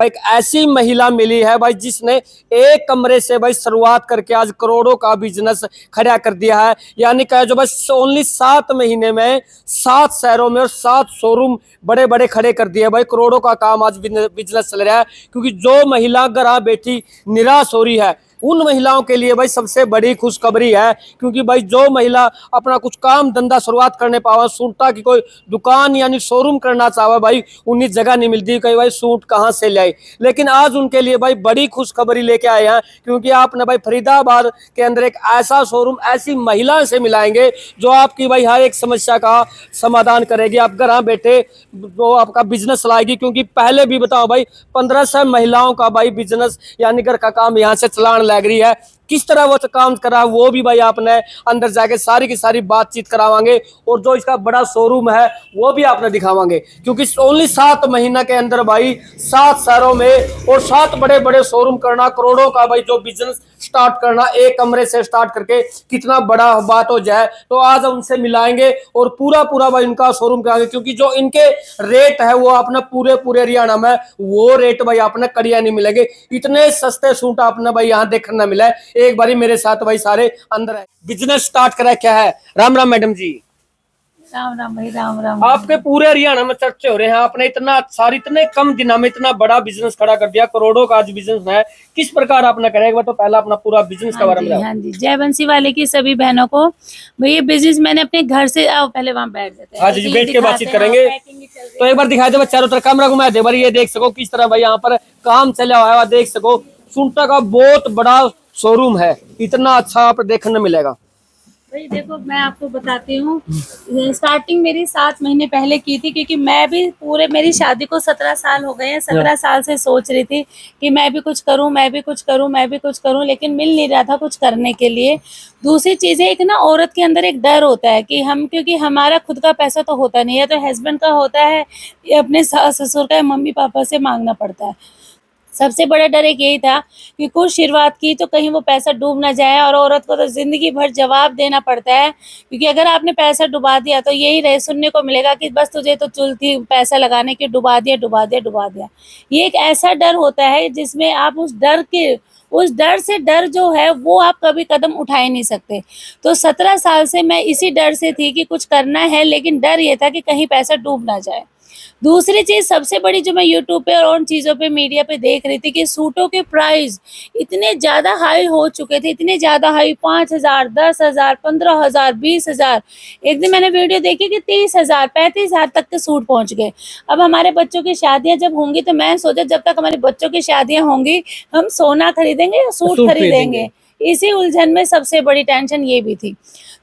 एक ऐसी महिला मिली है भाई जिसने एक कमरे से भाई शुरुआत करके आज करोड़ों का बिजनेस खड़ा कर दिया है। यानी कह जो बस ओनली 7 महीने में 7 शहरों में और 7 शोरूम बड़े बड़े खड़े कर दिए भाई। करोड़ों का काम आज बिजनेस चल रहा है, क्योंकि जो महिला घर बैठी निराश हो रही है उन महिलाओं के लिए भाई सबसे बड़ी खुशखबरी है। क्योंकि भाई जो महिला अपना कुछ काम धंधा शुरुआत करने पावा, सूटा की कोई दुकान यानी शोरूम करना चाहे भाई, उन्हें जगह नहीं मिलती, कहीं भाई सूट कहाँ से ले आए। लेकिन आज उनके लिए भाई बड़ी खुशखबरी लेके आए हैं, क्योंकि आपने भाई फरीदाबाद के अंदर एक ऐसा शोरूम ऐसी महिला से मिलाएंगे जो आपकी भाई हर एक समस्या का समाधान करेगी। आप घर बैठे वो आपका बिजनेस चलाएगी। क्योंकि पहले भी बताओ भाई 1500 महिलाओं का भाई बिजनेस यानी घर का काम यहाँ से चलाने लग रही है। किस तरह वो काम करा वो भी भाई आपने अंदर जाके सारी की सारी बातचीत करावांगे, और जो इसका बड़ा शोरूम है वो भी आपने दिखावांगे। क्योंकि ओनली 7 महीना के अंदर भाई 7 शहरों में और 7 बड़े बड़े शोरूम करना, करोड़ों का भाई जो बिजनेस स्टार्ट करना, एक कमरे से स्टार्ट करके कितना बड़ा बात हो जाए। तो आज उनसे मिलाएंगे और पूरा पूरा भाई इनका शोरूम कराएंगे। क्योंकि जो इनके रेट है वो आपने पूरे पूरे हरियाणा में वो रेट भाई आपने कड़िया नहीं मिलेंगे। इतने सस्ते सूट आपने भाई यहाँ देखने न मिला है। एक बारी मेरे साथ भाई सारे अंदर है। बिजनेस स्टार्ट करा क्या है? राम राम मैडम जी। राम राम भाई, राम राम। आपके पूरे हरियाणा में चर्चे हो रहे हैं, आपने इतना सारी इतने कम दिनों में इतना बड़ा बिजनेस खड़ा कर दिया, करोड़ों का आज बिजनेस है। किस प्रकार आपने करेगा? तो पहला अपना पूरा बिजनेस का बारे में। हाँ जी, जय बंसी वाले की सभी बहनों को। भाई ये बिजनेस मैंने अपने घर से, आओ पहले वहाँ बैठ जाते हैं। हाँ जी, बैठ के बातचीत करेंगे। तो एक बार दिखाई दे चारों तरफ कैमरा घुमा दे भाई, ये देख सको किस तरह भाई यहाँ पर काम चला हुआ है। देख सको सुंटा का बहुत बड़ा शोरूम है, इतना अच्छा आप देखने मिलेगा। भाई देखो मैं आपको बताती हूँ, स्टार्टिंग मेरी 7 महीने पहले की थी, क्योंकि मैं भी पूरे मेरी शादी को 17 साल हो गए हैं। 17 साल से सोच रही थी कि मैं भी कुछ करूँ, मैं भी कुछ करूँ, मैं भी कुछ करूँ, लेकिन मिल नहीं रहा था कुछ करने के लिए। दूसरी चीज़ है, एक ना औरत के अंदर एक डर होता है कि हम, क्योंकि हमारा खुद का पैसा तो होता नहीं है, तो हस्बैंड का होता है, या अपने सास ससुर का, मम्मी पापा से मांगना पड़ता है। सबसे बड़ा डर एक यही था कि कुछ शुरुआत की तो कहीं वो पैसा डूब ना जाए, और औरत को तो जिंदगी भर जवाब देना पड़ता है। क्योंकि अगर आपने पैसा डुबा दिया तो यही रहे सुनने को मिलेगा कि बस तुझे तो चुल थी पैसा लगाने की, डुबा दिया डुबा दिया डुबा दिया। ये एक ऐसा डर होता है जिसमें आप उस डर से डर जो है वो आप कभी कदम उठा ही नहीं सकते। तो 17 साल से मैं इसी डर से थी कि कुछ करना है, लेकिन डर ये था कि कहीं पैसा डूब ना जाए। दूसरी चीज सबसे बड़ी जो मैं यूट्यूब पे और उन चीज़ों पे मीडिया पे देख रही थी कि सूटों के प्राइस इतने ज़्यादा हाई हो चुके थे, इतने ज़्यादा हाई, 5,000, 10,000, 15,000, 20,000। एक दिन मैंने वीडियो देखी कि 30,000, 35,000 तक के सूट पहुंच गए। अब हमारे बच्चों की शादियां जब होंगी तो मैं सोचा जब तक हमारे बच्चों की शादियां होंगी हम सोना खरीदेंगे या सूट खरीदेंगे। इसी उलझन में सबसे बड़ी टेंशन ये भी थी।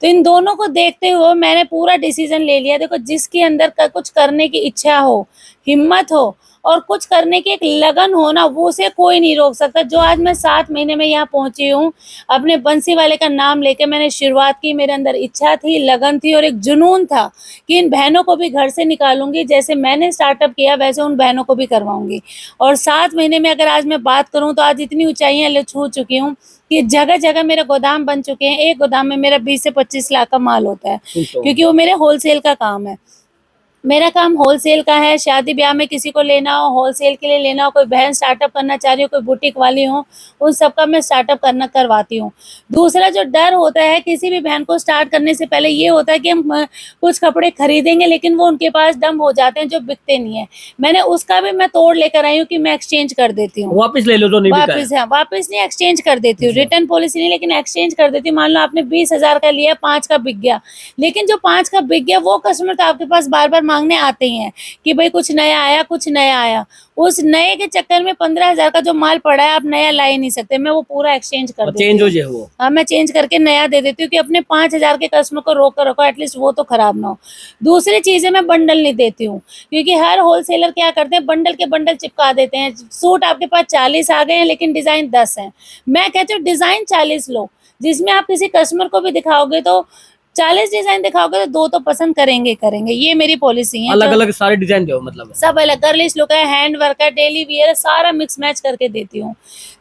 तो इन दोनों को देखते हुए मैंने पूरा डिसीजन ले लिया। देखो, जिसके अंदर का कुछ करने की इच्छा हो, हिम्मत हो और कुछ करने की एक लगन हो ना, वो उसे कोई नहीं रोक सकता। जो आज मैं 7 महीने में यहाँ पहुंची हूँ, अपने बंसी वाले का नाम लेके मैंने शुरुआत की। मेरे अंदर इच्छा थी, लगन थी और एक जुनून था कि इन बहनों को भी घर से निकालूंगी। जैसे मैंने स्टार्टअप किया वैसे उन बहनों को भी करवाऊंगी। और 7 महीने में अगर आज मैं बात करूँ तो आज इतनी ऊंचाइयां छू चुकी हूँ कि जगह जगह मेरे गोदाम बन चुके हैं। एक गोदाम में मेरा 20 से 25 लाख का माल होता है, क्योंकि वो मेरे होलसेल का काम है। मेरा काम होलसेल का है। शादी ब्याह में किसी को लेना हो, होलसेल के लिए लेना हो, कोई बहन स्टार्टअप करना चाह रही हो, कोई बुटीक वाली हो, उन सबका मैं स्टार्टअप करवाती हूँ। दूसरा जो डर होता है किसी भी बहन को स्टार्ट करने से पहले, ये होता है कि हम कुछ कपड़े खरीदेंगे लेकिन वो उनके पास डम हो जाते हैं जो बिकते नहीं है। मैंने उसका भी मैं तोड़ लेकर आई हूँ कि मैं एक्सचेंज कर देती हूँ। वापस ले लो जो नहीं बिका है। वापस, हाँ, वापस नहीं, एक्सचेंज कर देती हूँ। रिटर्न पॉलिसी नहीं, लेकिन एक्सचेंज कर देती हूँ। मान लो आपने 20,000 का लिया, 5 का बिक गया, लेकिन जो 5 का बिक गया वो कस्टमर तो आपके पास बार बार मांगने आते ही हैं कि भाई कुछ नया आया, कुछ नया आया। उस नए के चक्कर में 15,000 का जो माल पड़ा है आप नया ला ही नहीं सकते। मैं वो पूरा एक्सचेंज कर देती हूँ। चेंज हो जाए वो। हाँ, मैं चेंज करके नया दे देती हूँ कि अपने 5,000 के कस्टमर को रोक कर रखो, एटलीस्ट वो तो खराब ना हो। दूसरी चीजें मैं बंडल नहीं देती हूँ, क्योंकि हर होलसेलर क्या करते हैं, बंडल के बंडल चिपका देते हैं। सूट आपके पास 40 आ गए हैं लेकिन डिजाइन 10 है। मैं कहती हूँ डिजाइन 40 लो, जिसमें आप किसी कस्टमर को भी दिखाओगे तो 40 डिजाइन दिखाओगे तो 2 तो पसंद करेंगे करेंगे, ये मेरी पॉलिसी है। अलग अलग सारे डिजाइन दो मतलब। सब अलग, गर्लिश लुक है, हैंड वर्क है, डेली वियर है, सारा मिक्स मैच करके देती हूँ।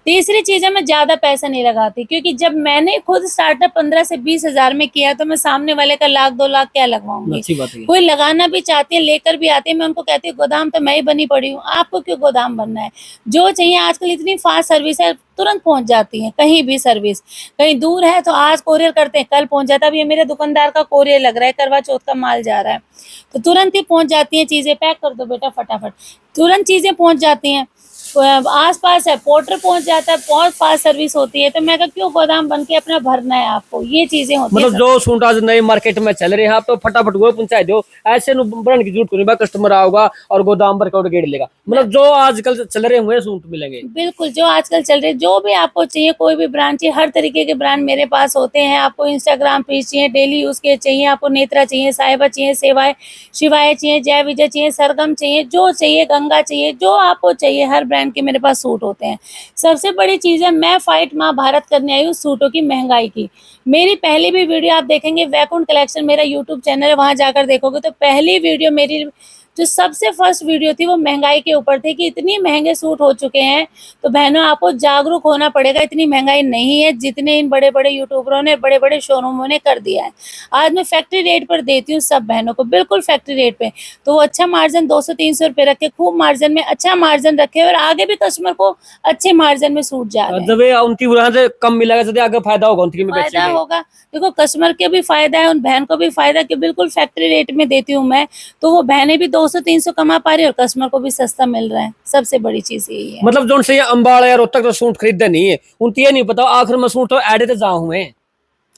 तीसरी चीज है, मैं ज्यादा पैसा नहीं लगाती, क्योंकि जब मैंने खुद स्टार्टअप 15 से 20 हजार में किया तो मैं सामने वाले का 1-2 लाख क्या लगवाऊंगी। अच्छी बात है। कोई लगाना भी चाहती है, लेकर भी आती है, मैं उनको कहती हूँ गोदाम तो मैं ही बनी पड़ी हूँ, आपको क्यों गोदाम बनना है। जो चाहिए, आजकल इतनी फास्ट सर्विस है, तुरंत पहुंच जाती है कहीं भी सर्विस। कहीं दूर है तो आज कोरियर करते हैं, कल पहुंच जाता है। अब ये मेरे दुकानदार का कोरियर लग रहा है, करवा चौथ का माल जा रहा है, तो तुरंत ही पहुंच जाती हैं चीजें। पैक कर दो बेटा फटाफट, तुरंत चीजें पहुंच जाती हैं। आस पास है, पोर्टर पहुंच जाता है, बहुत फास्ट सर्विस होती है। तो मैं कहा क्यों गोदाम बन के अपना भरना है आपको, ये चीजें होती है। मतलब जो सूट आज नए मार्केट में चल रहे हैं आप तो फटाफट वो पहुंचा दो, ऐसे ब्रांड की जरूरत नहीं बा, कस्टमर आओगा और गोदाम पर कौड़ गेड़ लेगा। मतलब जो आजकल चल रहे हुए सूट मिलेंगे। बिल्कुल, जो आजकल चल रहे, जो भी आपको चाहिए, कोई भी ब्रांड चाहिए, हर तरीके के ब्रांड मेरे पास होते हैं। आपको इंस्टाग्राम पेज चाहिए, डेली यूज के चाहिए, आपको नेत्रा चाहिए, साहिबा चाहिए, सेवाए शिवाय चाहिए, जय विजय चाहिए, सरगम चाहिए, जो चाहिए, गंगा चाहिए, जो आपको चाहिए, हर ब्रांड के मेरे पास सूट होते हैं। सबसे बड़ी चीज है, मैं फाइट महाभारत करने आई हूँ सूटों की महंगाई की। मेरी पहली भी वीडियो आप देखेंगे, वैकुंठ कलेक्शन मेरा यूट्यूब चैनल है, वहां जाकर देखोगे तो पहली वीडियो मेरी जो सबसे फर्स्ट वीडियो थी वो महंगाई के ऊपर थी कि इतनी महंगे सूट हो चुके हैं। तो बहनों, आपको जागरूक होना पड़ेगा, इतनी महंगाई नहीं है जितने इन बड़े बड़े यूट्यूबरों ने, बड़े बड़े शोरूमों ने कर दिया है। आज मैं फैक्ट्री रेट पर देती हूँ सब बहनों को, बिल्कुल फैक्ट्री रेट पे। तो वो अच्छा मार्जिन 200-300 रुपये रखे, खूब मार्जिन में, अच्छा मार्जिन रखे, और आगे भी कस्टमर को अच्छे मार्जिन में सूट जा रहे हैं। जब ये उनकी वजह से कम मिलेगा तो आगे फायदा होगा उनकी में फायदा बेचेंगे। होगा, देखो कस्टमर के भी फायदा है, उन बहन को भी फायदा कि बिल्कुल फैक्ट्री रेट में देती हूँ मैं, तो वो बहनें भी 200-300 कमा पा रही है और कस्टमर को भी सस्ता मिल रहा है। सबसे बड़ी चीज यही है। मतलब जो से अंबाला या रोहतक तो सूट खरीदते नहीं है, उनकी ये नहीं पता आखिर में सूट तो एडे तो जा हुए।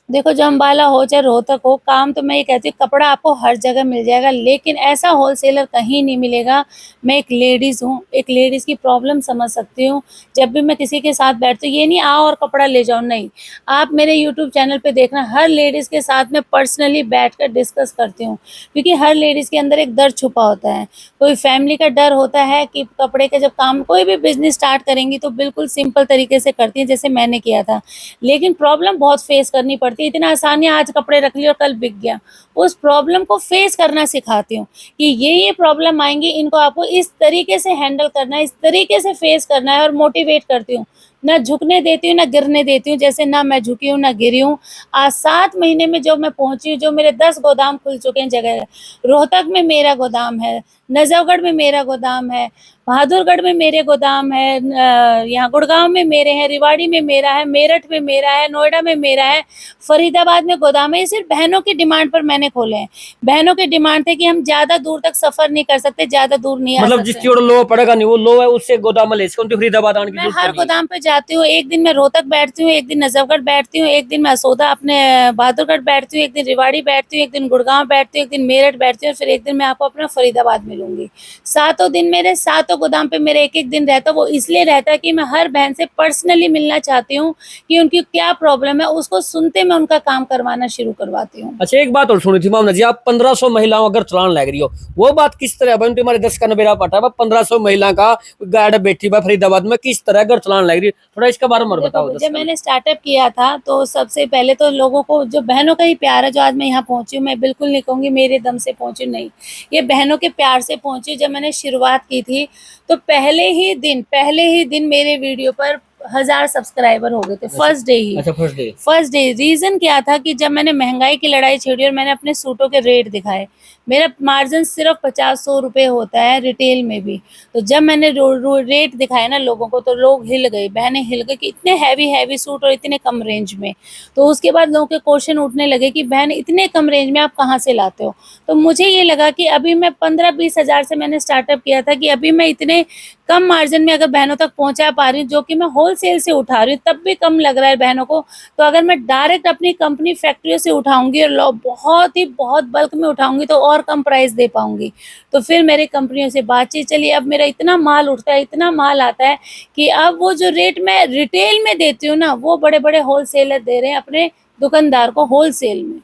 देखो, जो अम्बाला हो चाहे रोहतक हो, काम तो मैं ये कहती हूँ कपड़ा आपको हर जगह मिल जाएगा, लेकिन ऐसा होलसेलर कहीं नहीं मिलेगा। मैं एक लेडीज हूँ, एक लेडीज की प्रॉब्लम समझ सकती हूँ। जब भी मैं किसी के साथ बैठती हूँ, ये नहीं आओ और कपड़ा ले जाओ, नहीं। आप मेरे यूट्यूब चैनल पे देखना, हर लेडीज के साथ में पर्सनली बैठकर डिस्कस करती हूँ, क्योंकि हर लेडीज के अंदर एक डर छुपा होता है। कोई फैमिली का डर होता है कि कपड़े के जब काम, कोई भी बिजनेस स्टार्ट करेंगी तो बिल्कुल सिंपल तरीके से करती है, जैसे मैंने किया था, लेकिन प्रॉब्लम बहुत फेस करनी पड़ती है। इतना आसानी, आज कपड़े रख लिए और कल बिक गया। उस प्रॉब्लम को फेस करना सिखाती हूँ कि ये प्रॉब्लम आएंगी, इनको आपको इस तरीके से हैंडल करना है, इस तरीके से फेस करना है, और मोटिवेट करती हूँ। ना झुकने देती हूँ, ना गिरने देती हूँ, जैसे ना मैं झुकी हूँ ना गिरी हूँ। आज 7 महीने में जो मैं पहुंची हूँ, जो मेरे 10 गोदाम खुल चुके हैं जगह, रोहतक में मेरा गोदाम है, नजफगढ़ में मेरा गोदाम है, बहादुरगढ़ में मेरे गोदाम है, यहाँ गुड़गांव में मेरे हैं, रिवाड़ी में मेरा है, मेरठ में मेरा है, नोएडा में मेरा है, फरीदाबाद में गोदाम है। ये सिर्फ बहनों की डिमांड पर मैंने खोले हैं। बहनों की डिमांड थे कि हम ज्यादा दूर तक सफर नहीं कर सकते, ज्यादा दूर नहीं आ मतलब सकते। जिसकी ओर लो पड़ेगा नहीं, वो लो है उससे गोदाम में ले इसको, उनकी फरीदाबाद आने की मैं जरूरत हर नहीं है। गोदाम पे जाती हूँ, एक दिन मैं रोहतक बैठती हूँ, एक दिन नजफगढ़ बैठती हूँ, एक दिन मैं असोदा अपने बहादुरगढ़ बैठती हूँ, एक दिन रिवाड़ी बैठती हूँ, एक दिन गुड़गांव बैठती हूँ, एक दिन मेरठ बैठती हूँ, और फिर एक दिन मैं आपको अपना फरीदाबाद मिलूंगी। 7 दिन मेरे 7 गोदाम पे मेरे एक दिन रहता है। वो इसलिए रहता है कि मैं हर बहन से पर्सनली मिलना चाहती हूँ कि उनकी क्या प्रॉब्लम है, उसको सुनते मैं उनका काम करवाना शुरू करवाती हूँ। अच्छा, एक बात और सुनी थी मामला जी, आप 1500 महिलाओं अगर चलान लग रही हो, वो बात किस तरह बन तुम्हारे 10 का नबेरा पटा है 1500 महिला का गाड़ी बैठी हुआ फरीदाबाद में, किस तरह अगर चलान लग रही है, थोड़ा इसके बारे में बताओ। देखो, जब मैंने स्टार्टअप किया था तो सबसे पहले तो लोगों को, जो बहनों का ही प्यार है, जो आज मैं यहाँ पहुंची हूँ, मैं बिल्कुल नहीं कहूंगी मेरे दम से पहुंची हूँ, नहीं, ये बहनों के प्यार से पहुंची। जब मैंने शुरुआत की थी तो पहले ही दिन मेरे वीडियो पर 1000 सब्सक्राइबर हो गए थे, फर्स्ट डे ही। अच्छा, फर्स्ट डे रीजन क्या था कि जब मैंने महंगाई की लड़ाई छेड़ी और मैंने अपने सूटों के रेट दिखाए, मेरा मार्जिन सिर्फ 50-100 रुपए होता है रिटेल में भी। तो जब मैंने रेट दिखाए ना लोगों को, तो लोग हिल गए, बहनें हिल गई कि इतने हैवी सूट और इतने कम रेंज में। तो उसके बाद लोगों के क्वेश्चन उठने लगे कि बहन इतने कम रेंज में आप कहाँ से लाते हो। तो मुझे ये लगा कि अभी मैं 15-20 हजार से मैंने स्टार्टअप किया था, कि अभी मैं इतने कम मार्जिन में अगर बहनों तक पहुंचा पा रही हूँ, जो कि मैं होलसेल से उठा रही हूँ, तब भी कम लग रहा है बहनों को। तो अगर मैं डायरेक्ट अपनी कंपनी फैक्ट्रियों से उठाऊंगी और बहुत बल्क में उठाऊंगी तो और कम प्राइस दे पाऊंगी। तो फिर मेरी कंपनियों से बातचीत चली, अब मेरा इतना माल उठता है, इतना माल आता है कि अब वो जो रेट मैं रिटेल में देती हूँ ना, वो बड़े बड़े होलसेलर दे रहे हैं अपने दुकानदार को होलसेल में।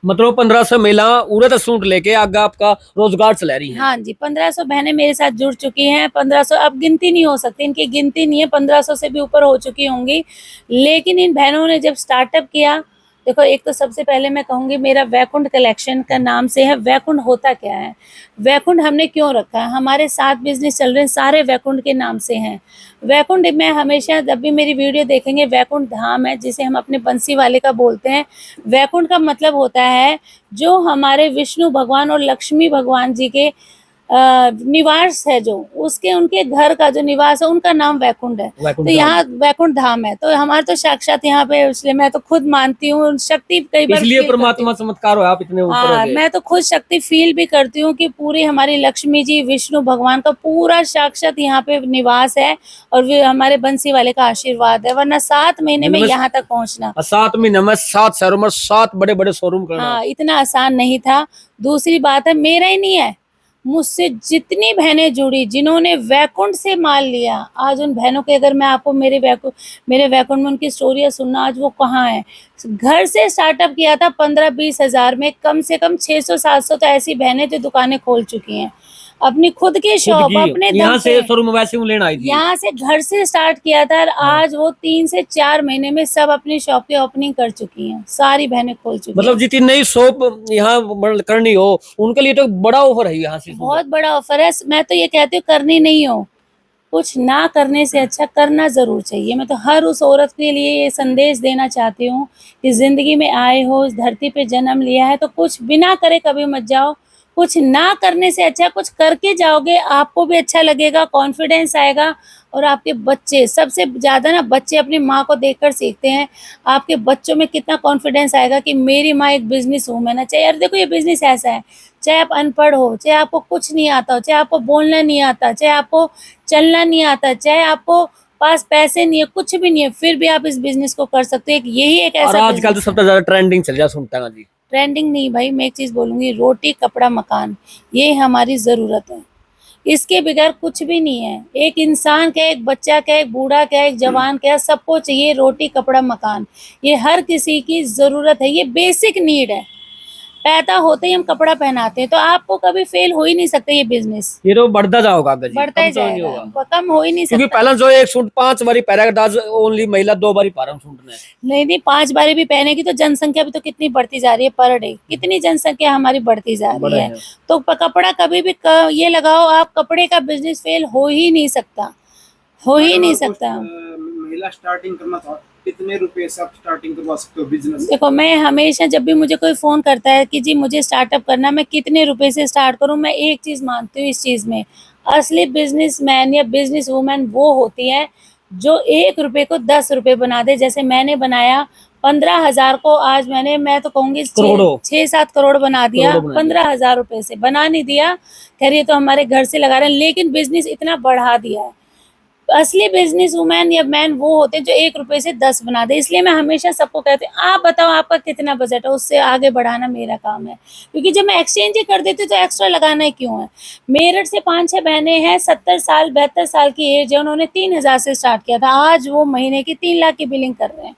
मतलब 1500 महिला उड़े तो सूट लेके आगे आपका रोजगार चला रही है। हाँ जी, 1500 बहनें मेरे साथ जुड़ चुकी हैं। 1500 अब गिनती नहीं हो सकती, इनकी गिनती नहीं है, 1500 से भी ऊपर हो चुकी होंगी। लेकिन इन बहनों ने जब स्टार्टअप किया, देखो, एक तो सबसे पहले मैं कहूँगी मेरा वैकुंठ कलेक्शन का नाम से है। वैकुंठ होता क्या है, वैकुंठ हमने क्यों रखा है, हमारे 7 बिजनेस चल रहे हैं सारे वैकुंठ के नाम से हैं। वैकुंठ में हमेशा जब भी मेरी वीडियो देखेंगे, वैकुंठ धाम है जिसे हम अपने बंसी वाले का बोलते हैं। वैकुंठ का मतलब होता है जो हमारे विष्णु भगवान और लक्ष्मी भगवान जी के निवास है, जो उसके उनके घर का जो निवास है उनका नाम वैकुंठ है। वैकुंठ तो यहाँ वैकुंठ धाम है, तो हमारे तो साक्षात यहाँ पे, इसलिए मैं तो खुद मानती हूँ शक्ति कई बार इसलिए feel करती परमात्मा हूँ। चमत्कार हो, आप इतने ऊपर हो हाँ, गए। मैं तो खुद शक्ति फील भी करती हूँ कि पूरी हमारी लक्ष्मी जी विष्णु भगवान का पूरा साक्षात यहाँ पे निवास है, और वे हमारे बंसी वाले का आशीर्वाद है, वरना 7 महीने में यहाँ तक पहुँचना 7 महीने में 7 शहरों में 7 बड़े बड़े शोरूम करना। हाँ, इतना आसान नहीं था। दूसरी बात है, मेरा ही नहीं है, मुझसे जितनी बहनें जुड़ी जिन्होंने वैकुंठ से माल लिया, आज उन बहनों के, अगर मैं आपको मेरे वैकुंठ में उनकी स्टोरियाँ सुनना, आज वो कहाँ है। घर से स्टार्टअप किया था 15-20 हज़ार में, कम से कम 600-700 तो ऐसी बहनें जो दुकानें खोल चुकी हैं, अपनी खुद की शॉप अपने यहाँ दम से पे। शोरूम वैसे ही लेना आई थी। यहाँ से घर से स्टार्ट किया था, और आज वो 3 से 4 महीने में सब अपनी शॉप की ओपनिंग कर चुकी हैं, सारी बहनें खोल चुकी हैं। मतलब जितनी नई शॉप यहाँ करनी हो उनके लिए तो बड़ा ऑफर है यहाँ से। बहुत बड़ा ऑफर है। मैं तो ये कहती हूँ, करनी नहीं हो, कुछ ना करने से अच्छा करना जरूर चाहिए। मैं तो हर उस औरत के लिए ये संदेश देना चाहती हूँ कि जिंदगी में आए हो, इस धरती पे जन्म लिया है, तो कुछ बिना करे कभी मत जाओ। कुछ ना करने से अच्छा कुछ करके जाओगे, आपको भी अच्छा लगेगा, कॉन्फिडेंस आएगा, और आपके बच्चे, सबसे ज़्यादा ना बच्चे अपनी माँ को देखकर सीखते हैं। आपके बच्चों में कितना कॉन्फिडेंस आएगा कि मेरी माँ एक बिजनेस वूमन है। चाहे यार देखो, ये बिजनेस ऐसा है, चाहे आप अनपढ़ हो, चाहे आपको कुछ नहीं आता हो, चाहे आपको बोलना नहीं आता, चाहे आपको चलना नहीं आता, चाहे आपको पास पैसे नहीं है, कुछ भी नहीं है, फिर भी आप इस बिजनेस को कर सकते हैं। यही एक और ऐसा आजकल तो बिजनेस है। सबसे ज्यादा ट्रेंडिंग चल रहा सुनता है जी। ट्रेंडिंग नहीं भाई, मैं एक चीज बोलूंगी, रोटी कपड़ा मकान, ये हमारी जरूरत है, इसके बगैर कुछ भी नहीं है। एक इंसान क्या, एक बच्चा क्या, एक बूढ़ा क्या, एक जवान क्या, सबको चाहिए रोटी कपड़ा मकान। ये हर किसी की जरूरत है, ये बेसिक नीड है। पैदा होते ही हम कपड़ा पहनाते हैं, तो आपको कभी फेल हो ही नहीं सकता ये बिजनेस, ये तो बढ़ता जाओगा जी, बढ़ता ही कम तो नहीं होगा। जाएगा, कम हो ही नहीं क्योंकि सकता। पहले जो एक सूट 5 बारी पहनेगा, आज ओनली महिला 2 बारी पारम सूट ने। नहीं नहीं, 5 बारी भी पहनेगी तो जनसंख्या भी तो कितनी बढ़ती जा रही है, पर डे कितनी जनसंख्या हमारी बढ़ती जा रही बड़े है। हैं। तो कपड़ा कभी भी ये लगाओ आप, कपड़े का बिजनेस फेल हो ही नहीं सकता, हो ही नहीं सकता। महिला स्टार्टिंग करना था, कितने रुपए से आप स्टार्टिंग करवा सकते हो बिजनेस? देखो, मैं हमेशा जब भी मुझे कोई फोन करता है कि जी मुझे स्टार्टअप करना, मैं कितने रुपए से स्टार्ट करूं, मैं एक चीज मानती हूँ इस चीज में, असली बिजनेसमैन या बिजनेस वूमेन वो होती है जो 1 रुपए को 10 रुपए बना दे। जैसे मैंने बनाया 15,000 को, आज मैं तो कहूंगी करोड़ों। 6-7 करोड़ बना दिया, करोड़ों बना दिया। 15,000 रुपए से बना नहीं दिया, खैर ये तो हमारे घर से लगा रहे हैं, लेकिन बिजनेस इतना बढ़ा दिया है। असली बिजनेस वुमेन या मैन वो होते हैं जो 1 रुपए से 10 बना दे। इसलिए मैं हमेशा सबको कहती हूँ, आप बताओ आपका कितना बजट है, उससे आगे बढ़ाना मेरा काम है। क्योंकि जब मैं एक्सचेंज ही कर देती हूँ तो एक्स्ट्रा लगाना ही क्यों है। मेरठ से 5-6 बहनें हैं, 70 साल 72 साल की एज है, उन्होंने 3,000 से स्टार्ट किया था, आज वो महीने की 3 लाख की बिलिंग कर रहे हैं।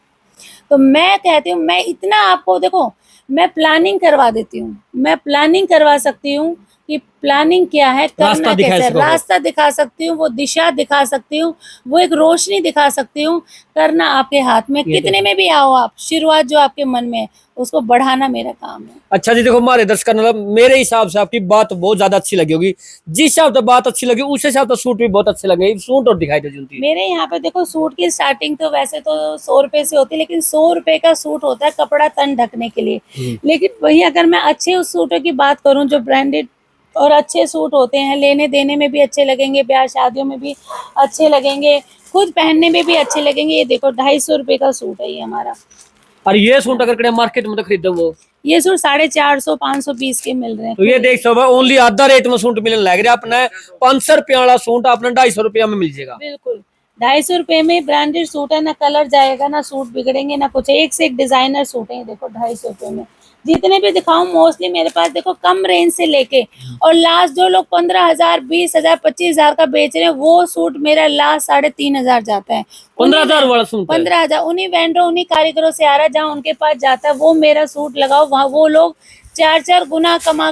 तो मैं कहती हूँ, मैं इतना आपको, देखो मैं प्लानिंग करवा देती हूँ, मैं प्लानिंग करवा सकती हूँ कि प्लानिंग क्या है, करना कैसे है, रास्ता दिखा सकती हूँ, वो दिशा दिखा सकती हूँ, वो एक रोशनी दिखा सकती हूँ। करना आपके हाथ में, कितने में भी आओ आप, शुरुआत जो आपके मन में है उसको बढ़ाना मेरा काम है। अच्छा जी, देखो हमारे दर्शक, मतलब मेरे हिसाब से आपकी बात बहुत ज्यादा अच्छी लगी होगी। जिस हिसाब से बात अच्छी लगी उस हिसाब से सूट भी बहुत अच्छे लगे। सूट और दिखाई दे जुलती। मेरे यहाँ पे देखो, सूट की स्टार्टिंग तो वैसे तो 100 रुपए से होती है, लेकिन 100 रुपए का सूट होता है कपड़ा तन ढकने के लिए। लेकिन वही अगर मैं अच्छे उस सूटों की बात करूँ जो ब्रांडेड और अच्छे सूट होते हैं, लेने देने में भी अच्छे लगेंगे, ब्याह शादियों में भी अच्छे लगेंगे, खुद पहनने में भी अच्छे लगेंगे। ये देखो 250 रुपए का सूट है ये हमारा। और ये सूट अगर मार्केट में तो खरीदे वो, ये सूट 450-500 पीस के मिल रहे हैं। तो ये देख सको ओनली आधा रेट में सूट मिलने लग रहा है। अपने 500 रुपया वाला सूट अपने 250 रुपया में मिल जाएगा। बिल्कुल 250 रुपए में ब्रांडेड सूट है, ना कलर जाएगा, ना सूट बिगड़ेंगे, ना कुछ। एक से एक डिजाइनर सूट है, देखो 250 रुपए में। जितने भी दिखाऊं मोस्टली मेरे पास देखो कम रेंज से लेके और लास्ट जो लोग 15,000, 20,000, 25,000 का बेच रहे हैं, वो सूट मेरा लास्ट 3,500 जाता है। 15,000 वाला सूट 15,000 उन्हीं वेंडरों, उन्हीं कारीगरों से आ रहा है, जहाँ उनके पास जाता है वो मेरा सूट लगाओ, वहाँ वो लोग 4-4 गुना कमा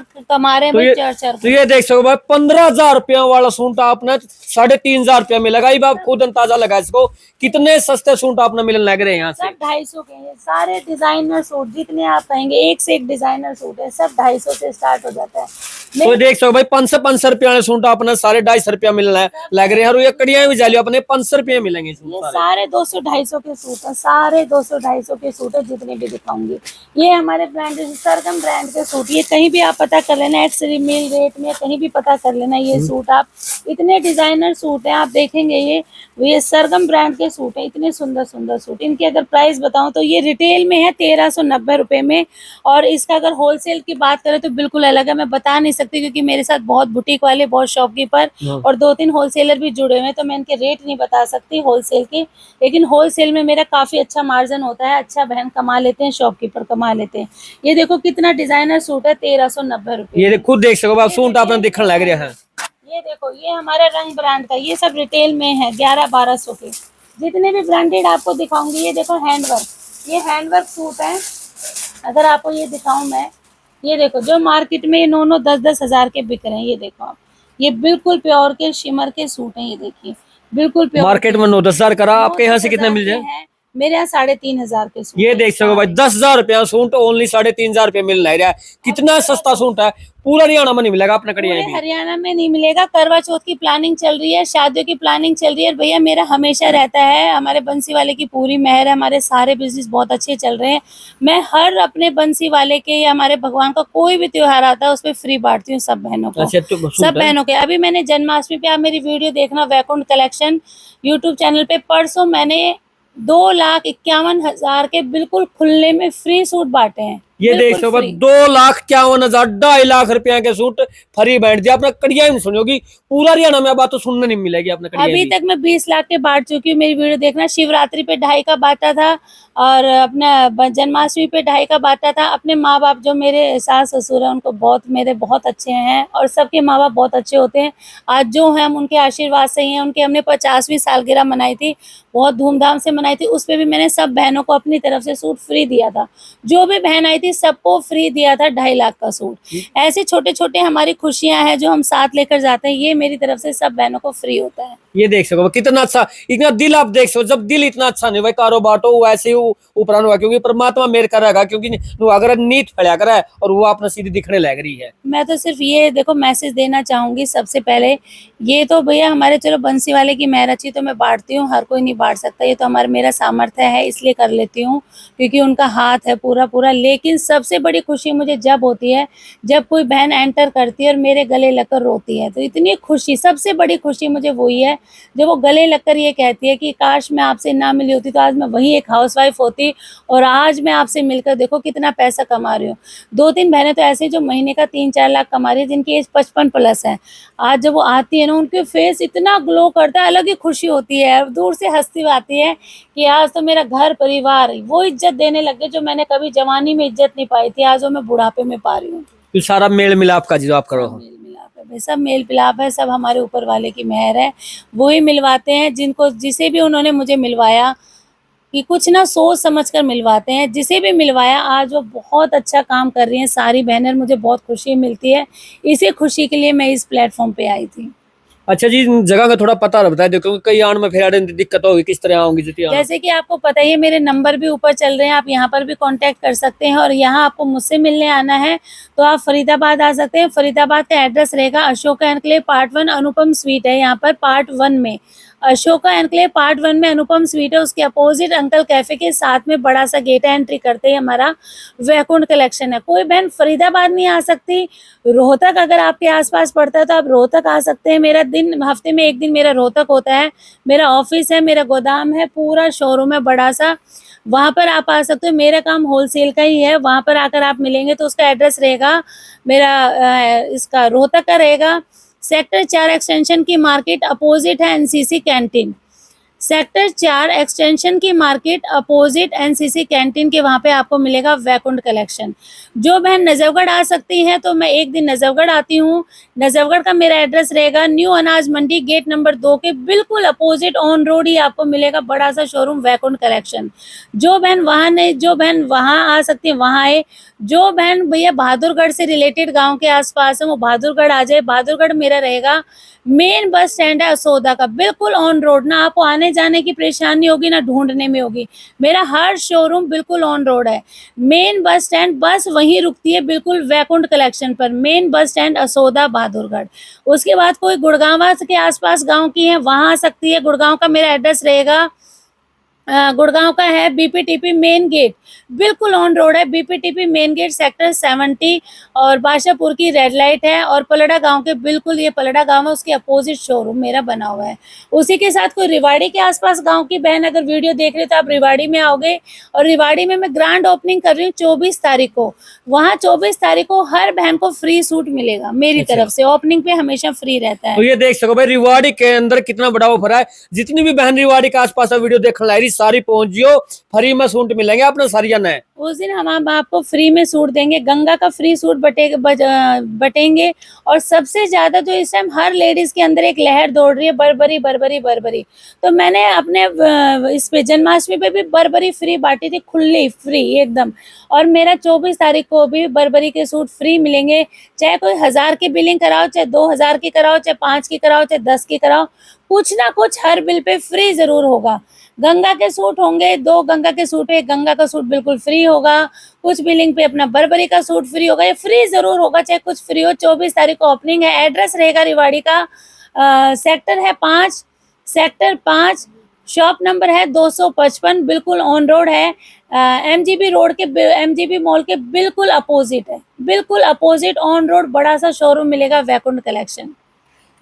रहे हैं तो भाई, ये 4-4 तो ये देख सको भाई 15,000 रुपया वाला सूट आपने 3,500 रुपया में लगा। ये बात खुद अंदाजा लगा इसको कितने सस्ते सूट आपने मिलने लग रहे हैं यहाँ से। सब 250 के हैं सारे डिजाइनर सूट, जितने आप कहेंगे एक से एक डिजाइनर सूट है, सब 250 से स्टार्ट हो जाता है। तो देख सको भाई 500 रुपया वाले सूट आपने सारे 250 रुपया मिलना है लग रहे हैं। और ये कड़ियां भी जाली अपने 500 रुपये मिलेंगे सूट ये सारे। सारे 200-250 के सूट है, सारे 200-250 के सूट है, जितने भी दिखाऊंगी। ये हमारे ब्रांड सरगम ब्रांड के सूट, ये कहीं भी आप पता कर लेना, एक्स मिल रेट में कहीं भी पता कर लेना। ये सूट आप इतने डिजाइनर सूट है, आप देखेंगे ये सरगम ब्रांड के सूट है, इतने सुंदर सुंदर सूट। इनकी अगर प्राइस बताऊं तो ये रिटेल में है 1390 रुपए में, और इसका अगर होलसेल की बात करें तो बिल्कुल अलग है। मैं बता नहीं सकती क्योंकि मेरे साथ बहुत बुटीक वाले, बहुत शॉपकीपर और 2-3 होलसेलर भी जुड़े हुए हैं, तो मैं इनके रेट नहीं बता सकती होलसेल के। लेकिन होलसेल में मेरा काफी अच्छा मार्जिन होता है, अच्छा बहन कमा लेते हैं, शॉपकीपर कमा लेते हैं। ये देखो कितना डिजाइनर सूट है, 1390 रुपए। ये खुद देख सको आप सूट आपने दिखने लग रहे हैं। ये देखो ये हमारा रंग ब्रांड का, ये सब रिटेल में है 1100-1200 के। जितने भी ब्रांडेड आपको दिखाऊंगी, ये देखो हैंडवर्क, ये हैंडवर्क सूट है। अगर आपको ये दिखाऊं मैं, ये देखो जो मार्केट में 9-9, 10-10 हजार के बिक रहे हैं, ये देखो आप, ये बिल्कुल प्योर के शिमर के सूट हैं। ये देखिए बिल्कुल प्योर मार्केट में 9-10 करा, आपके यहाँ से कितने मिल जाए? मेरे यहाँ 3500 के सूट। ये देख सको भाई 10,000 रुपया सूट ओनली 3,500 रुपये मिल रहा है। कितना सस्ता सूट है, पूरा हरियाणा में नहीं मिलेगा अपने कड़िया पूरे भी। हरियाणा में नहीं मिलेगा। करवा चौथ की प्लानिंग चल रही है, शादियों की प्लानिंग चल रही है, भैया मेरा हमेशा रहता है, हमारे बंसी वाले की पूरी मेहर है, हमारे सारे बिजनेस बहुत अच्छे चल रहे हैं। मैं हर अपने बंसी वाले के या हमारे भगवान का कोई भी त्योहार आता है उस पर फ्री बांटती हूँ सब बहनों को, अच्छा, तो सब बहनों के। अभी मैंने जन्माष्टमी पे, आप मेरी वीडियो देखना वैकुंठ कलेक्शन यूट्यूब चैनल पे, परसों मैंने 2,51,000 के बिल्कुल खुले में फ्री सूट बांटे हैं। ये देख बिल्कुल सको free। 2,51,000 2.5 लाख रुपया के सूट फ्री बैठ दिया। अपना कड़िया ही नहीं सुनी होगी, पूरा हरियाणा में बात तो सुनने नहीं मिलेगी अपने कड़िया अभी भी। तक मैं 20 लाख के बांट चुकी हूँ, मेरी वीडियो देखना। शिवरात्रि पे 2.5 का बांटा था, और अपना जन्माष्टमी पे 2.5 का बांटा था। अपने माँ बाप जो मेरे सास ससुर हैं उनको मेरे बहुत अच्छे हैं, और सबके माँ बाप बहुत अच्छे होते हैं। आज जो है हम उनके आशीर्वाद से ही हैं। उनके हमने 50वीं सालगिरह मनाई थी, बहुत धूमधाम से मनाई थी। उस पर भी मैंने सब बहनों को अपनी तरफ से सूट फ्री दिया था, जो भी बहन आई थी सबको फ्री दिया था 2.5 लाख का सूट। ऐसे छोटे छोटे हमारी खुशियां हैं जो हम साथ लेकर जाते हैं, ये मेरी तरफ से सब बहनों को फ्री होता है। ये देख सको कितना अच्छा, इतना दिल आप देख सको। जब दिल इतना अच्छा नहीं भाई कारोबार तो वैसे ही ऊपर हुआ, क्योंकि परमात्मा मेर करेगा, क्योंकि अगर नीट फड़ा करे और वो अपना सीधी दिखने लग रही है। मैं तो सिर्फ ये देखो मैसेज देना चाहूंगी सबसे पहले, ये तो भैया हमारे चलो बंसी वाले की मेहर अच्छी तो मैं बांटती हूँ, हर कोई नहीं बांट सकता, ये तो हमारा मेरा सामर्थ्य है इसलिए कर लेती हूँ, क्योंकि उनका हाथ है पूरा पूरा। लेकिन सबसे बड़ी खुशी मुझे जब होती है जब कोई बहन एंटर करती है और मेरे गले लगकर रोती है, तो इतनी खुशी, सबसे बड़ी खुशी मुझे वही है जब वो गले लगकर ये कहती है कि काश मैं आपसे ना मिली होती तो आज मैं वही एक हाउसवाइफ होती, और आज मैं आपसे मिलकर देखो कितना पैसा कमा रही हूँ। 2-3 बहनें तो ऐसे जो महीने का 3-4 लाख कमा रही है, जिनकी एज 55+ है। आज जब वो आती है ना, उनके फेस इतना ग्लो करता है, अलग ही खुशी होती है, दूर से हंसती आती है कि आज तो मेरा घर परिवार वो इज्जत देने लग गए जो मैंने कभी जवानी में इज्जत नहीं पाई थी, आज वो मैं बुढ़ापे में पा रही हूँ। तो सारा मेल मिलाप का जो आप करो, मेल मिलाप है भाई, सब मेल मिलाप है, सब हमारे ऊपर वाले की मेहर है। वो ही मिलवाते हैं जिनको, जिसे भी उन्होंने मुझे मिलवाया, कि कुछ ना सोच समझ कर मिलवाते हैं, जिसे भी मिलवाया आज वो बहुत अच्छा काम कर रही हैं सारी बहनें, मुझे बहुत खुशी मिलती है। इसी खुशी के लिए मैं इस प्लेटफॉर्म पे आई थी। अच्छा जी, जगह का थोड़ा पता बता दो, क्योंकि कई आने में फिर दिक्कत होगी, किस तरह आऊंगी जैसे कि आपको पता ही है, मेरे नंबर भी ऊपर चल रहे हैं, आप यहाँ पर भी कांटेक्ट कर सकते हैं। और यहाँ आपको मुझसे मिलने आना है तो आप फरीदाबाद आ सकते हैं। फरीदाबाद का एड्रेस रहेगा अशोका एनक्लेव पार्ट 1 अनुपम स्वीट है, यहाँ पर पार्ट 1 में अशोका एनक्लेव पार्ट 1 में अनुपम स्वीट है, उसके अपोजिट अंकल कैफे के साथ में बड़ा सा गेट है, एंट्री करते ही हमारा वैकुंठ कलेक्शन है। कोई बहन फरीदाबाद नहीं आ सकती, रोहतक अगर आपके आसपास पड़ता है तो आप रोहतक आ सकते हैं। मेरा दिन हफ्ते में 1 दिन मेरा रोहतक होता है, मेरा ऑफिस है, मेरा गोदाम है, पूरा शोरूम है बड़ा सा, वहाँ पर आप आ सकते हो। मेरा काम होलसेल का ही है, वहाँ पर आकर आप मिलेंगे। तो उसका एड्रेस रहेगा मेरा इसका रोहतक का रहेगा, सेक्टर 4 एक्सटेंशन की मार्केट अपोजिट है एनसीसी कैंटीन। सेक्टर 4 एक्सटेंशन की मार्केट अपोजिट एनसीसी कैंटीन के वहाँ पे आपको मिलेगा वैकुंठ कलेक्शन। जो बहन नजफगढ़ आ सकती हैं तो मैं एक दिन नजफगढ़ आती हूँ। नजफगढ़ का मेरा एड्रेस रहेगा न्यू अनाज मंडी गेट नंबर 2 के बिल्कुल अपोजिट ऑन रोड ही आपको मिलेगा बड़ा सा शोरूम वैकुंठ कलेक्शन। जो बहन वहाँ आ सकती है वहाँ आए। जो बहन भैया बहादुरगढ़ से रिलेटेड गांव के आसपास है वो बहादुरगढ़ आ जाए। बहादुरगढ़ मेरा रहेगा मेन बस स्टैंड है असोदा का बिल्कुल ऑन रोड। ना आपको आने जाने की परेशानी होगी ना ढूंढने में होगी। मेरा हर शोरूम बिल्कुल ऑन रोड है। मेन बस स्टैंड बस वहीं रुकती है बिल्कुल वैकुंठ कलेक्शन पर। Main bus stand Asoda Bahadurgarh. उसके बाद कोई गुड़गांव के आसपास गांव की है वहां आ सकती है। गुड़गांव का मेरा एड्रेस रहेगा गुड़गांव का है बीपीटीपी मेन गेट बिल्कुल ऑन रोड है। बीपीटीपी मेन गेट सेक्टर 70 और बादशाहपुर की रेड लाइट है। और पलड़ा गांव के बिल्कुल ये पलड़ा गांव है उसके अपोजिट शोरूम मेरा बना हुआ है। उसी के साथ कोई रिवाड़ी के आसपास गांव की बहन अगर वीडियो देख रहे तो आप रिवाड़ी में आओगे। और रिवाड़ी में मैं ग्रैंड ओपनिंग कर रही हूँ 24 तारीख को। वहाँ 24 तारीख को हर बहन को फ्री सूट मिलेगा मेरी तरफ से। ओपनिंग पे हमेशा फ्री रहता है। तो ये देख सको भाई रिवाड़ी के अंदर कितना बड़ा ऑफर है। जितनी भी बहन रिवाड़ी के आसपास वीडियो देखने लायरी सारी पहुंच जियो। फ्री में सूट मिलेंगे अपने सारिया ने। उस दिन हम आपको फ्री में सूट देंगे। गंगा का फ्री सूट बटेंगे। और सबसे ज्यादा तो इस टाइम हर लेडीज के अंदर एक लहर दौड़ रही है बर्बरी बर्बरी बर्बरी। तो मैंने अपने इस पे जन्माष्टमी पे भी बर्बरी फ्री बांटी थी खुली फ्री एकदम। और मेरा 24 तारीख को भी बर्बरी के सूट फ्री मिलेंगे। चाहे कोई 1000 की बिलिंग कराओ चाहे 2000 की कराओ चाहे 5 की कराओ चाहे 10 की कराओ कुछ ना कुछ हर बिल पे फ्री जरूर होगा। गंगा के सूट होंगे 2 गंगा के सूट पे गंगा का सूट बिल्कुल फ्री होगा। कुछ बिलिंग पे अपना बर्बरी का सूट फ्री होगा। ये फ्री जरूर होगा चाहे कुछ फ्री हो। 24 तारीख को ओपनिंग है। एड्रेस रहेगा रिवाड़ी का सेक्टर है 5 सेक्टर 5 शॉप नंबर है 255 बिल्कुल ऑन रोड है। एमजीबी रोड के एमजीबी मॉल के बिल्कुल अपोजिट है। बिल्कुल अपोजिट ऑन रोड बड़ा सा शोरूम मिलेगा वैकुंठ कलेक्शन।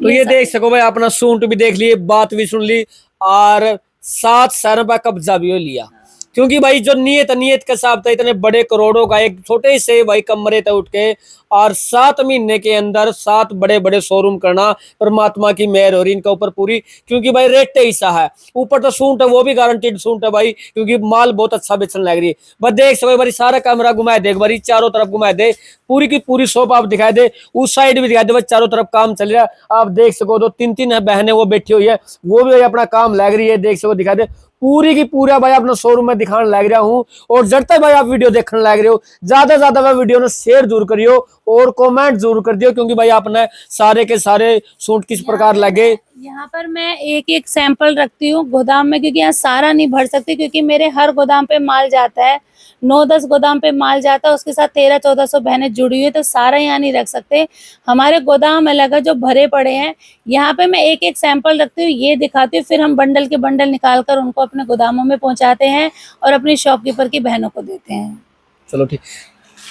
तो ये देख सको भाई अपना सूट भी देख लिए बात भी सुन ली और 7 शहरों पर कब्जा भी हो लिया। क्योंकि भाई जो नियत के साथ था इतने बड़े करोड़ों का एक छोटे से भाई कमरे तक उठ के और 7 महीने के अंदर 7 बड़े बड़े शोरूम करना परमात्मा की मेहर हो रही इनका ऊपर पूरी। क्योंकि भाई रेट ऐसा है ऊपर तो सूट है वो भी गारंटीड सूट है भाई। क्योंकि माल बहुत अच्छा बेचने लग रही है। बस देख सको भाई सारा कैमरा घुमाए दे बारी चारों तरफ घुमाए दे पूरी की पूरी शॉप आप दिखाई दे। उस साइड भी दिखाई दे चारों तरफ काम चल रहा है। आप देख सको तो 3 बहनें वो बैठी हुई है वो भी अपना काम लग रही है। देख सको दिखाई दे पूरी की पूरा भाई अपना शोरूम में दिखाने लग रहा हूँ। और जब तक भाई आप वीडियो देखने लग रहे हो ज्यादा भाई वीडियो ने शेयर जरूर करियो और कमेंट जरूर कर दियो। क्योंकि भाई आपने सारे के सारे सूट किस प्रकार लगे यहाँ पर मैं एक एक सैंपल रखती हूँ गोदाम में। क्योंकि यहाँ सारा नहीं भर सकती क्योंकि मेरे हर गोदाम पे माल जाता है 9-10 गोदाम पे माल जाता है। उसके साथ 1300-1400 बहनें जुड़ी हुई है तो सारा यहाँ नहीं रख सकते। हमारे गोदाम अलग है जो भरे पड़े हैं। यहाँ पे मैं एक एक सैंपल रखती हूँ ये दिखाती हूँ फिर हम बंडल के बंडल निकाल कर उनको अपने गोदामों में पहुँचाते हैं और अपनी शॉपकीपर की बहनों को देते हैं। चलो ठीक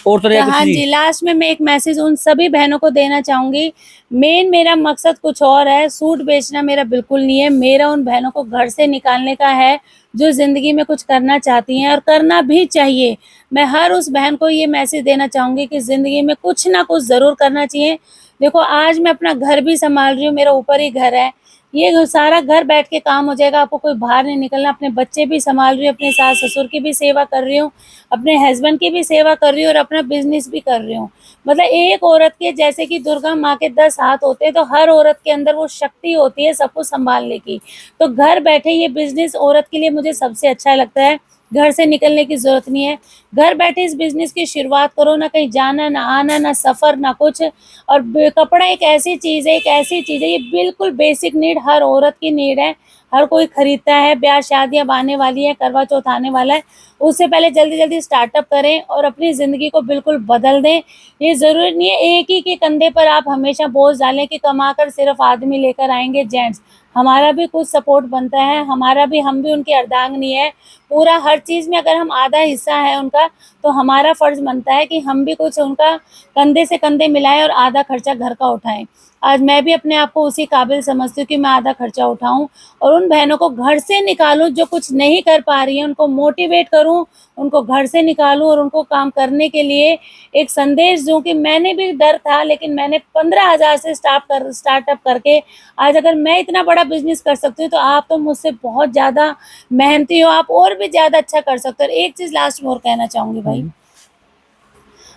और तो हाँ जी लास्ट में मैं एक मैसेज उन सभी बहनों को देना चाहूंगी। मेरा मकसद कुछ और है। सूट बेचना मेरा बिल्कुल नहीं है। मेरा उन बहनों को घर से निकालने का है जो जिंदगी में कुछ करना चाहती हैं और करना भी चाहिए। मैं हर उस बहन को ये मैसेज देना चाहूंगी कि जिंदगी में कुछ ना कुछ जरूर करना चाहिए। देखो आज मैं अपना घर भी संभाल रही हूँ। मेरा ऊपर ही घर है। ये सारा घर बैठ के काम हो जाएगा। आपको कोई बाहर नहीं निकलना। अपने बच्चे भी संभाल रही हूँ अपने सास ससुर की भी सेवा कर रही हूँ अपने हस्बैंड की भी सेवा कर रही हूँ और अपना बिजनेस भी कर रही हूँ। मतलब एक औरत के जैसे कि दुर्गा माँ के 10 हाथ होते हैं तो हर औरत के अंदर वो शक्ति होती है सब कुछ संभालने की। तो घर बैठे ये बिजनेस औरत के लिए मुझे सबसे अच्छा लगता है। घर से निकलने की जरूरत नहीं है। घर बैठे इस बिजनेस की शुरुआत करो। ना कहीं जाना ना आना ना सफर ना कुछ। और कपड़ा एक ऐसी चीज है ये बिल्कुल बेसिक नीड हर औरत की नीड है। हर कोई खरीदता है। ब्याह शादियां आने वाली है करवा चौथ आने वाला है उससे पहले जल्दी जल्दी स्टार्टअप करें और अपनी ज़िंदगी को बिल्कुल बदल दें। ये ज़रूरी नहीं है एक ही के कंधे पर आप हमेशा बोझ डालें कि कमा कर सिर्फ आदमी लेकर आएंगे जेंट्स। हमारा भी कुछ सपोर्ट बनता है। हम भी उनकी अर्धांगिनी है। पूरा हर चीज़ में अगर हम आधा हिस्सा है उनका तो हमारा फ़र्ज़ बनता है कि हम भी कुछ उनका कंधे से कंधे मिलाएं और आधा खर्चा घर का उठाएं। आज मैं भी अपने आप को उसी काबिल समझती हूँ कि मैं आधा खर्चा उठाऊं और उन बहनों को घर से निकालूं जो कुछ नहीं कर पा रही हैं। उनको मोटिवेट करूं उनको घर से निकालूं और उनको काम करने के लिए एक संदेश दूं कि मैंने भी डर था लेकिन मैंने 15,000 से स्टार्टअप करके आज अगर मैं इतना बड़ा बिजनेस कर सकती हूँ, तो आप तो मुझसे बहुत ज़्यादा मेहनती हो, आप और भी ज़्यादा अच्छा कर सकते हो। और एक चीज़ लास्ट में और कहना चाहूँगी भाई,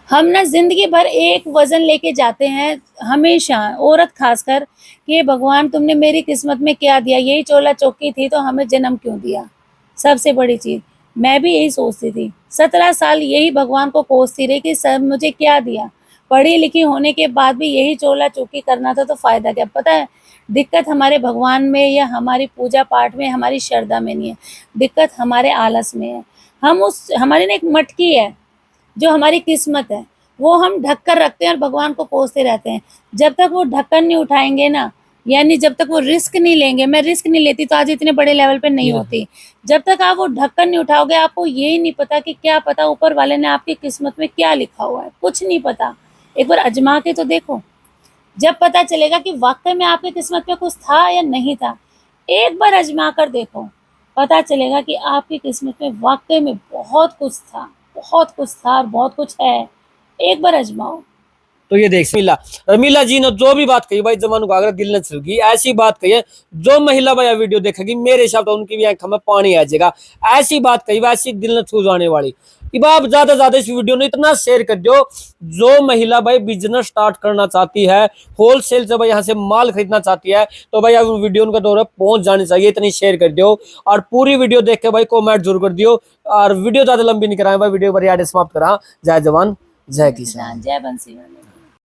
हम ना जिंदगी भर एक वजन लेके जाते हैं हमेशा, औरत खासकर, कि ये भगवान तुमने मेरी किस्मत में क्या दिया, यही चोला चौकी थी तो हमें जन्म क्यों दिया। सबसे बड़ी चीज मैं भी यही सोचती थी, 17 साल यही भगवान को कोसती रही कि सर मुझे क्या दिया, पढ़ी लिखी होने के बाद भी यही चोला चौकी करना था तो फायदा क्या। पता है दिक्कत हमारे भगवान में या हमारी पूजा पाठ में, हमारी श्रद्धा में नहीं है, दिक्कत हमारे आलस में है। हम उस हमारी ना एक मटकी है जो हमारी किस्मत है, वो हम ढक कर रखते हैं और भगवान को कोसते रहते हैं। जब तक वो ढक्कन नहीं उठाएंगे ना, यानी जब तक वो रिस्क नहीं लेंगे, मैं रिस्क नहीं लेती तो आज इतने बड़े लेवल पे नहीं होती। जब तक आप वो ढक्कन नहीं उठाओगे, आपको यही नहीं पता कि क्या पता ऊपर वाले ने आपकी किस्मत में क्या लिखा हुआ है, कुछ नहीं पता। एक बार आजमा के तो देखो, जब पता चलेगा कि वाकई में आपकी किस्मत में कुछ था या नहीं था। एक बार आजमा कर देखो, पता चलेगा कि आपकी किस्मत में वाकई में बहुत कुछ था, बहुत कुछ था और बहुत कुछ है। एक बार आजमाओ। तो ये देख रमीला जी ने जो भी बात कही भाई, जमानू का अगर दिल न छुगी, ऐसी बात कही है जो महिला भाई वीडियो देखेगी मेरे हिसाब से उनकी भी आंखों में पानी आ जाएगा। ऐसी बात कही वैसी दिल न छू जाने वाली। कि आप ज्यादा ज्यादा इस वीडियो ने इतना शेयर कर दो, जो महिला भाई बिजनेस स्टार्ट करना चाहती है, होलसेल से भाई यहाँ से माल खरीदना चाहती है, तो भाई अब वीडियो उनका दौर पहुंच जानी चाहिए, इतनी शेयर कर दो। और पूरी वीडियो देख के भाई कमेंट जरूर कर दियो। और वीडियो ज्यादा लंबी नहीं कराए भाई, वीडियो पर समाप्त करा। जय जवान जय किसान जय बंसी वाले।